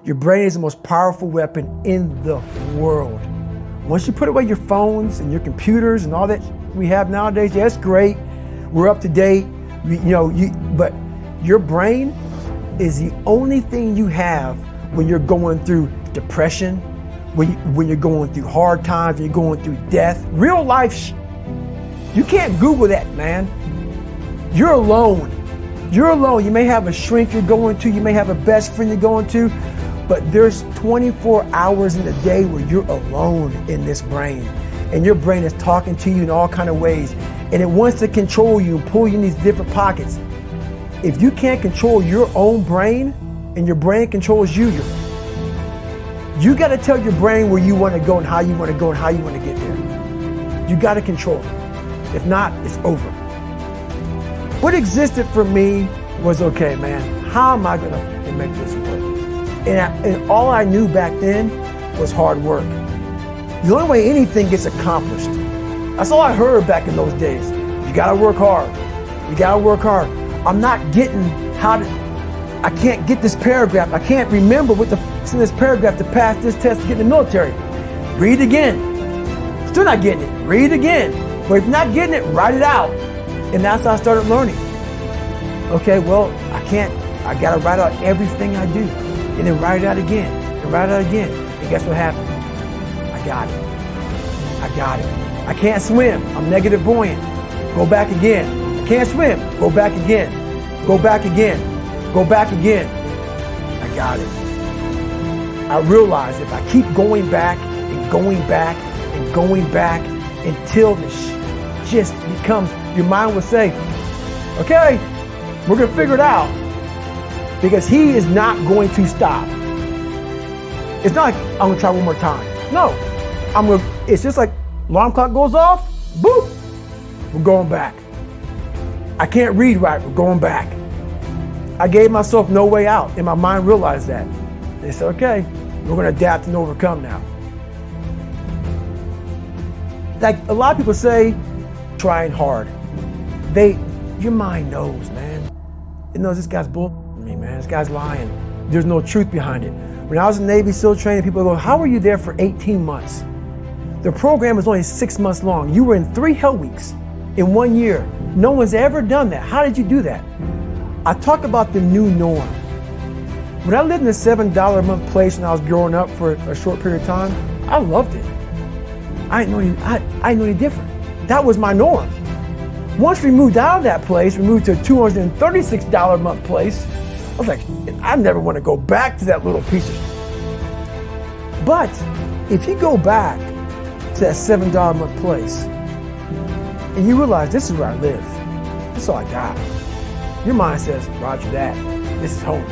Your brain is the most powerful weapon in the world. Once you put away your phones and your computers and all that we have nowadays, yeah, it's great. We're up to date, but your brain is the only thing you have when you're going through depression, when you're going through hard times, when you're going through death, real life. You can't Google that, man. You're alone. You're alone. You may have a shrink you're going to, you may have a best friend you're going to, but there's 24 hours in a day where you're alone in this brain. And your brain is talking to you in all kinds of ways. And it wants to control you and pull you in these different pockets. If you can't control your own brain and your brain controls you, you got to tell your brain where you want to go and how you want to go and how you want to get there. You got to control it. If not, it's over. What existed for me was, okay, man, how am I going to make this work? And all I knew back then was hard work. The only way anything gets accomplished. That's all I heard back in those days. You gotta work hard. You gotta work hard. I'm not getting I can't get this paragraph. I can't remember what it's in this paragraph to pass this test to get in the military. Read again. Still not getting it. Read again. But if you're not getting it, write it out. And that's how I started learning. Okay, well, I gotta write out everything I do. And then write it out again. And write it out again. And guess what happened? I got it. I can't swim. I'm negative buoyant. Go back again. I can't swim. Go back again. Go back again. Go back again. I got it. I realized if I keep going back and going back and going back until this just becomes, your mind will say, okay, we're going to figure it out. Because he is not going to stop. It's not like I'm going to try one more time. No. It's just like alarm clock goes off, boop, we're going back. I can't read right, we're going back. I gave myself no way out, and my mind realized that. They said, okay, we're going to adapt and overcome now. Like a lot of people say, trying hard. Your mind knows, man. It knows this guy's bull me, man. This guy's lying. There's no truth behind it. When I was in Navy SEAL training, people go, how were you there for 18 months? The program was only 6 months long. You were in 3 hell weeks in 1 year. No one's ever done that. How did you do that? I talk about the new norm. When I lived in a $7 a month place when I was growing up for a short period of time, I loved it. I didn't know any different. That was my norm. Once we moved out of that place, we moved to a $236 a month place. I was like, I never want to go back to that little piece of shit. But if you go back to that $7 a month place and you realize this is where I live, this is all I got. Your mind says, roger that, this is home.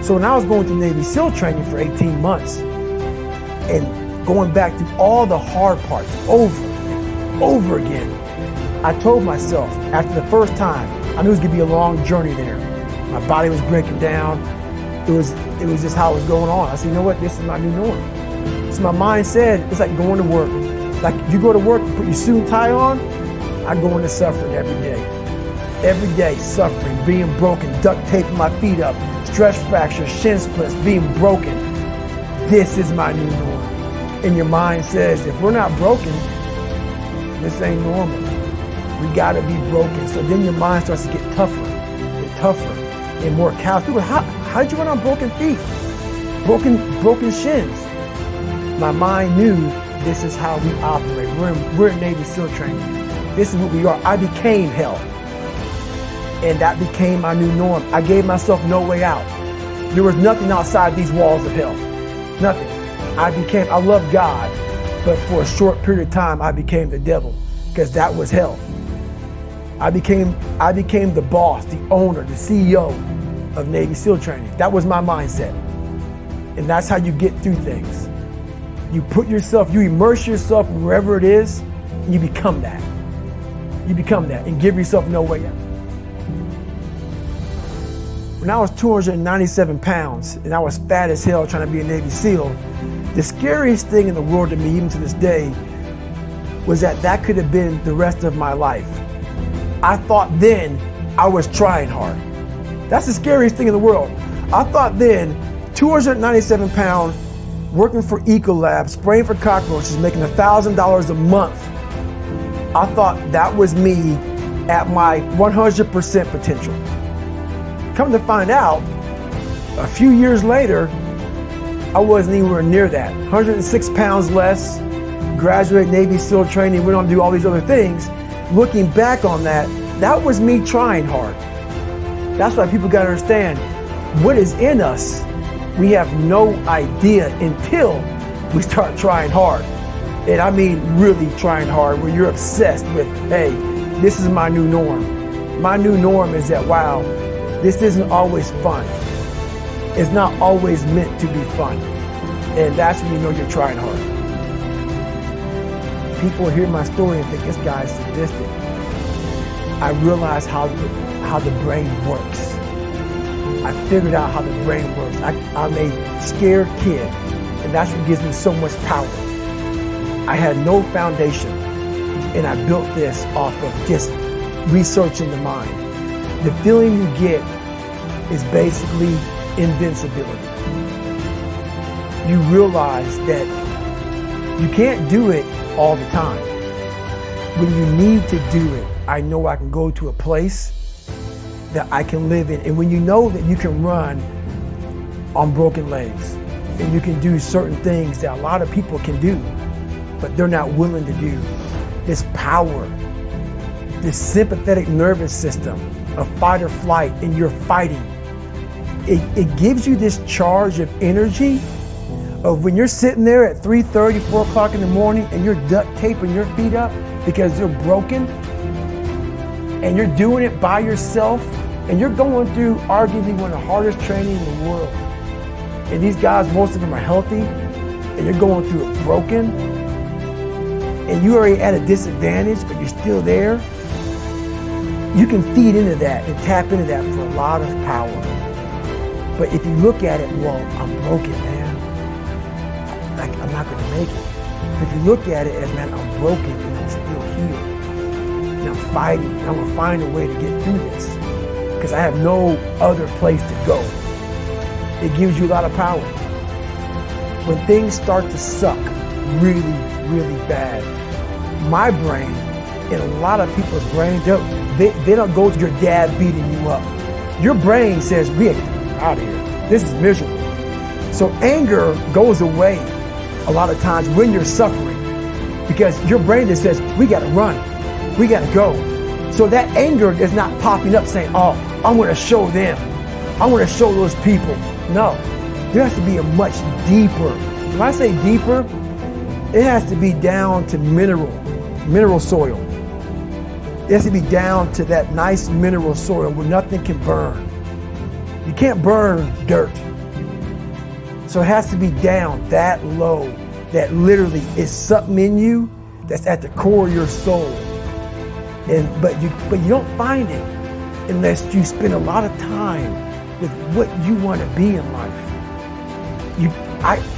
So when I was going through Navy SEAL training for 18 months and going back through all the hard parts over and over again, I told myself after the first time, I knew it was gonna be a long journey there. My body was breaking down. It was just how it was going on. I said, you know what, this is my new norm. So my mind said, it's like going to work. Like you go to work, put your suit and tie on, I go into suffering every day. Every day, suffering, being broken, duct taping my feet up, stress fractures, shin splits, being broken. This is my new norm. And your mind says, if we're not broken, this ain't normal. We gotta be broken. So then your mind starts to get tougher and tougher and more callous. People, how did you run on broken feet? Broken shins. My mind knew this is how we operate. We're in Navy SEAL training. This is what we are. I became hell. And that became my new norm. I gave myself no way out. There was nothing outside these walls of hell. Nothing. I love God, but for a short period of time, I became the devil because that was hell. I became the boss, the owner, the CEO of Navy SEAL training. That was my mindset. And that's how you get through things. You immerse yourself wherever it is, and you become that. You become that and give yourself no way out. When I was 297 pounds and I was fat as hell trying to be a Navy SEAL, the scariest thing in the world to me, even to this day, was that could have been the rest of my life. I thought then I was trying hard. That's the scariest thing in the world. I thought then 297 pound, working for Ecolab, spraying for cockroaches, making $1,000 a month. I thought that was me at my 100% potential. Come to find out, a few years later, I wasn't anywhere near that. 106 pounds less, graduated Navy SEAL training, went on to do all these other things. Looking back on that, that was me trying hard. That's why people gotta understand, what is in us, we have no idea until we start trying hard. And I mean really trying hard, where you're obsessed with, hey, this is my new norm. My new norm is that, wow, this isn't always fun. It's not always meant to be fun. And that's when you know you're trying hard. People hear my story and think this guy's sadistic. I realized how the brain works. I figured out how the brain works. I'm a scared kid, and that's what gives me so much power. I had no foundation, and I built this off of just researching the mind. The feeling you get is basically invincibility. You realize that you can't do it all the time. When you need to do it, I know I can go to a place that I can live in. And when you know that you can run on broken legs, and you can do certain things that a lot of people can do, but they're not willing to do, this power, this sympathetic nervous system of fight or flight, and you're fighting, it gives you this charge of energy of when you're sitting there at 3:30, 4 o'clock in the morning, and you're duct taping your feet up because they're broken, and you're doing it by yourself, and you're going through arguably one of the hardest training in the world. And these guys, most of them are healthy, and you're going through it broken, and you're already at a disadvantage, but you're still there. You can feed into that and tap into that for a lot of power. But if you look at it, well, I'm broken, man. I'm not gonna make it. If you look at it as, man, I'm broken and I'm still here. And I'm fighting, and I'm gonna find a way to get through this, because I have no other place to go. It gives you a lot of power. When things start to suck really, really bad, my brain and a lot of people's brains, they don't go to your dad beating you up. Your brain says, we gotta get out of here. This is miserable. So anger goes away a lot of times when you're suffering, because your brain just says, we gotta run, we gotta go. So that anger is not popping up saying, oh, I'm gonna show them, I'm gonna show those people. No, there has to be a much deeper. When I say deeper, it has to be down to mineral soil. It has to be down to that nice mineral soil where nothing can burn. You can't burn dirt. So it has to be down that low, that literally is something in you that's at the core of your soul. But you don't find it unless you spend a lot of time with what you want to be in life.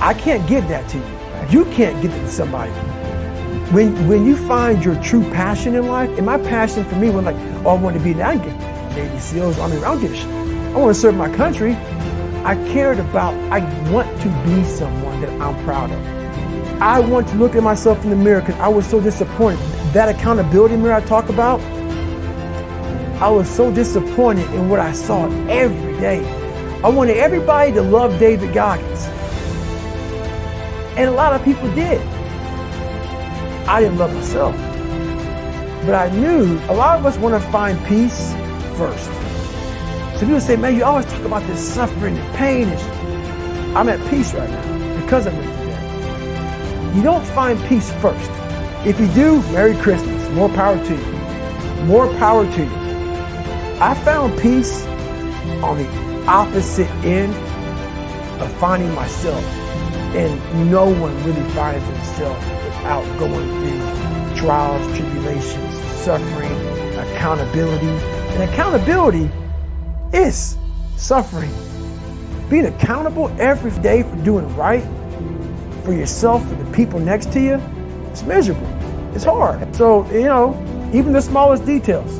I can't give that to you. You can't give it to somebody. When you find your true passion in life, and my passion for me was like, oh, I want to be I didn't get Navy SEALs, I don't give a shit. I want to serve my country. I want to be someone that I'm proud of. I want to look at myself in the mirror, because I was so disappointed. That accountability mirror I talk about, I was so disappointed in what I saw every day. I wanted everybody to love David Goggins. And a lot of people did. I didn't love myself. But I knew a lot of us want to find peace first. So people say, man, you always talk about this suffering and pain. I'm at peace right now because I went through that. You don't find peace first. If you do, Merry Christmas. More power to you. More power to you. I found peace on the opposite end of finding myself. And no one really finds themselves without going through trials, tribulations, suffering, accountability. And accountability is suffering. Being accountable every day for doing right for yourself, for the people next to you, it's miserable. It's hard. So, even the smallest details.